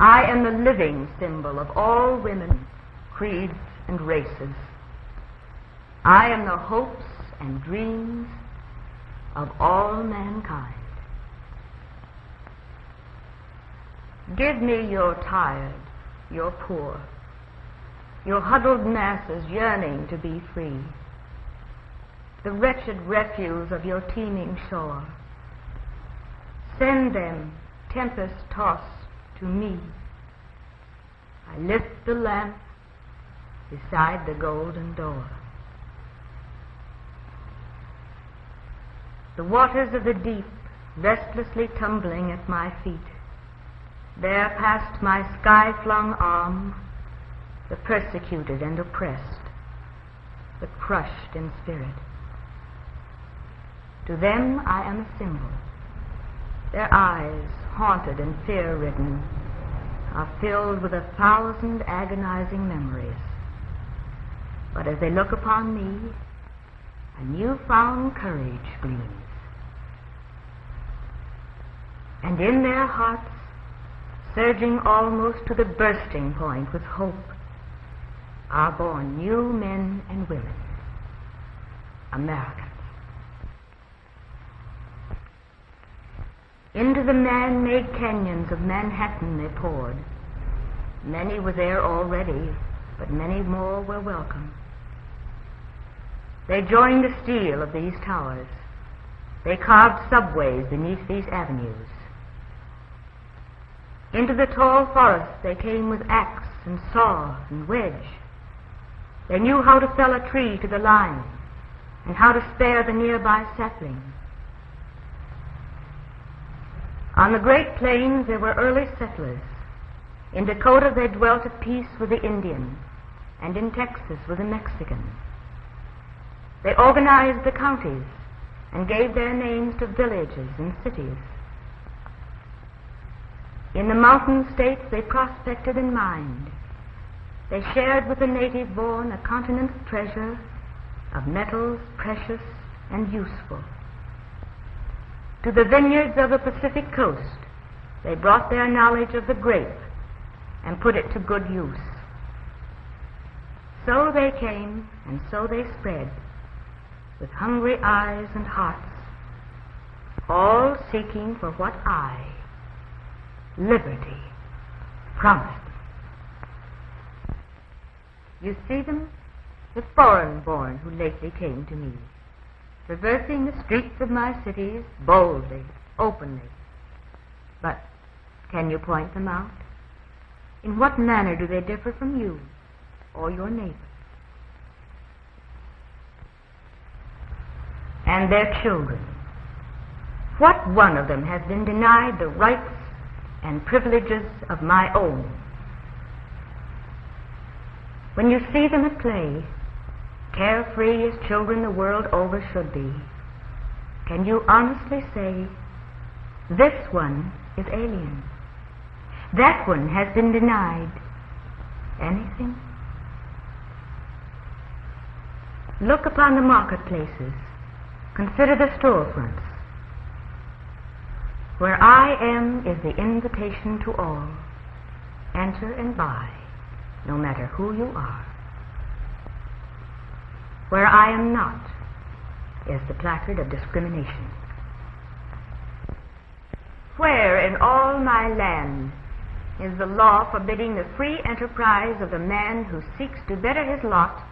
I am the living symbol of all women, creeds, and races. I am the hopes and dreams of all mankind. Give me your tired, your poor, your huddled masses yearning to be free, the wretched refuse of your teeming shore. Send them, tempest-tossed, to me. I lift the lamp beside the golden door. The waters of the deep restlessly tumbling at my feet, bear past my sky-flung arm the persecuted and oppressed, the crushed in spirit. To them I am a symbol. Their eyes, haunted and fear-ridden, are filled with 1,000 agonizing memories. But as they look upon me, a new-found courage gleams. And in their hearts, surging almost to the bursting point with hope, are born new men and women, Americans. Into the man-made canyons of Manhattan they poured. Many were there already, but many more were welcome. They joined the steel of these towers. They carved subways beneath these avenues. Into the tall forests they came with axe and saw and wedge. They knew how to fell a tree to the line and how to spare the nearby sapling. On the Great Plains there were early settlers. In Dakota they dwelt at peace with the Indian, and in Texas with the Mexican. They organized the counties and gave their names to villages and cities. In the mountain states they prospected and mined. They shared with the native born a continent's treasure of metals precious and useful. To the vineyards of the Pacific coast they brought their knowledge of the grape and put it to good use. So they came and so they spread, with hungry eyes and hearts, all seeking for what I, liberty, promised them. You see them, the foreign-born who lately came to me, traversing the streets of my cities boldly, openly. But can you point them out? In what manner do they differ from you or your neighbor? And their children. What one of them has been denied the rights and privileges of my own? When you see them at play, carefree as children the world over should be, can you honestly say, this one is alien, that one has been denied anything? Look upon the marketplaces, consider the storefronts. Where I am is the invitation to all. Enter and buy, no matter who you are. Where I am not is the placard of discrimination. Where in all my land is the law forbidding the free enterprise of the man who seeks to better his lot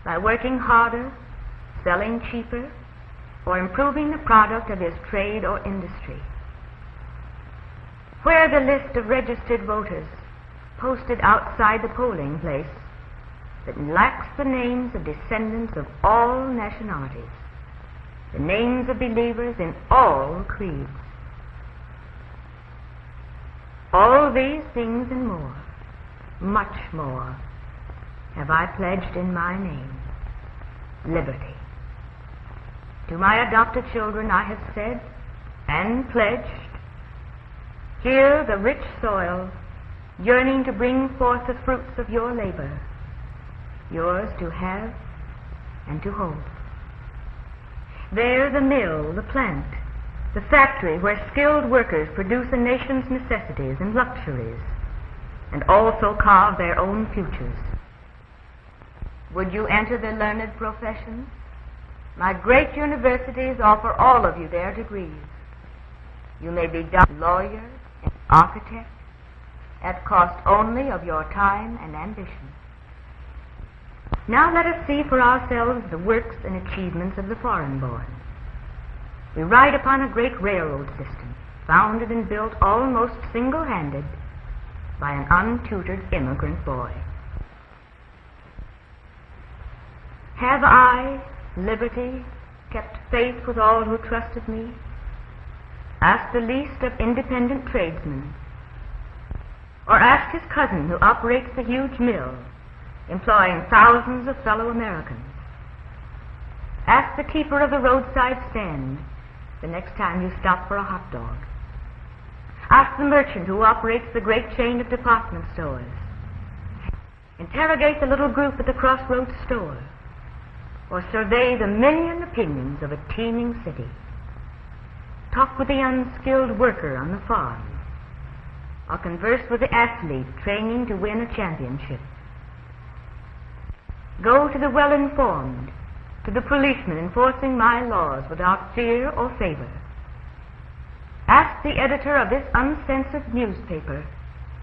by working harder, selling cheaper, or improving the product of his trade or industry? Where the list of registered voters posted outside the polling place that lacks the names of descendants of all nationalities, the names of believers in all creeds. All these things and more, much more, have I pledged in my name, liberty. To my adopted children I have said and pledged, here the rich soil, yearning to bring forth the fruits of your labor, yours to have and to hold. There the mill, the plant, the factory where skilled workers produce a nation's necessities and luxuries, and also carve their own futures. Would you enter the learned professions? My great universities offer all of you their degrees. You may be lawyer and architect at cost only of your time and ambition. Now let us see for ourselves the works and achievements of the foreign-born. We ride upon a great railroad system, founded and built almost single-handed by an untutored immigrant boy. Have I, liberty, kept faith with all who trusted me? Ask the least of independent tradesmen, or ask his cousin who operates the huge mill, employing thousands of fellow Americans. Ask the keeper of the roadside stand the next time you stop for a hot dog. Ask the merchant who operates the great chain of department stores. Interrogate the little group at the crossroads store, or survey the million opinions of a teeming city. Talk with the unskilled worker on the farm, or converse with the athlete training to win a championship. Go to the well-informed, to the policeman enforcing my laws without fear or favor. Ask the editor of this uncensored newspaper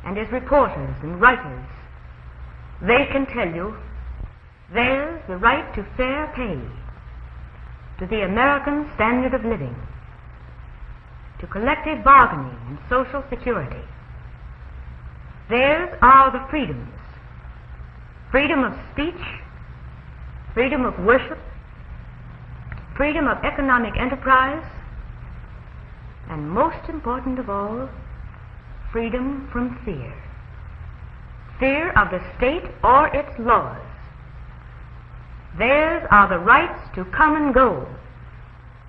and his reporters and writers. They can tell you there's the right to fair pay, to the American standard of living, to collective bargaining and social security. Theirs are the freedoms: freedom of speech, freedom of worship, freedom of economic enterprise, and most important of all, freedom from fear. Fear of the state or its laws. Theirs are the rights to come and go,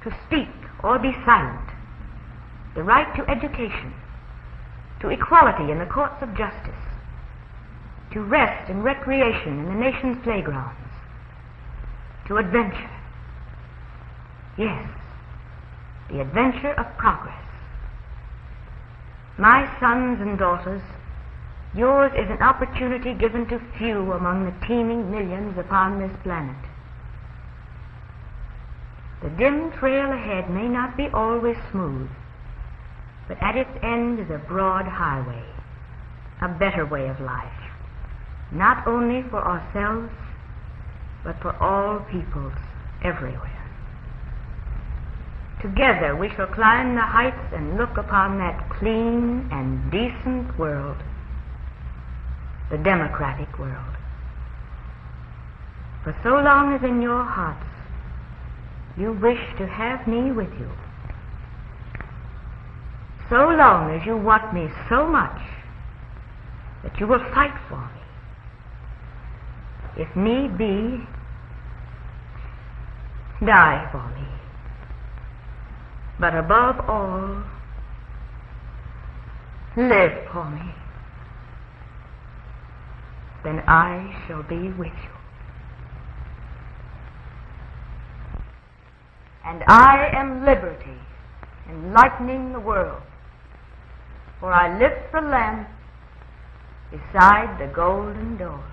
to speak or be silent, the right to education, to equality in the courts of justice, to rest and recreation in the nation's playgrounds, to adventure. Yes, the adventure of progress. My sons and daughters, yours is an opportunity given to few among the teeming millions upon this planet. The dim trail ahead may not be always smooth, but at its end is a broad highway, a better way of life, not only for ourselves, but for all peoples everywhere. Together we shall climb the heights and look upon that clean and decent world, the democratic world. For so long as in your hearts you wish to have me with you, so long as you want me so much that you will fight for me, if need be, die for me, but above all, live for me, then I shall be with you. And I am liberty, enlightening the world, for I lift the lamp beside the golden door.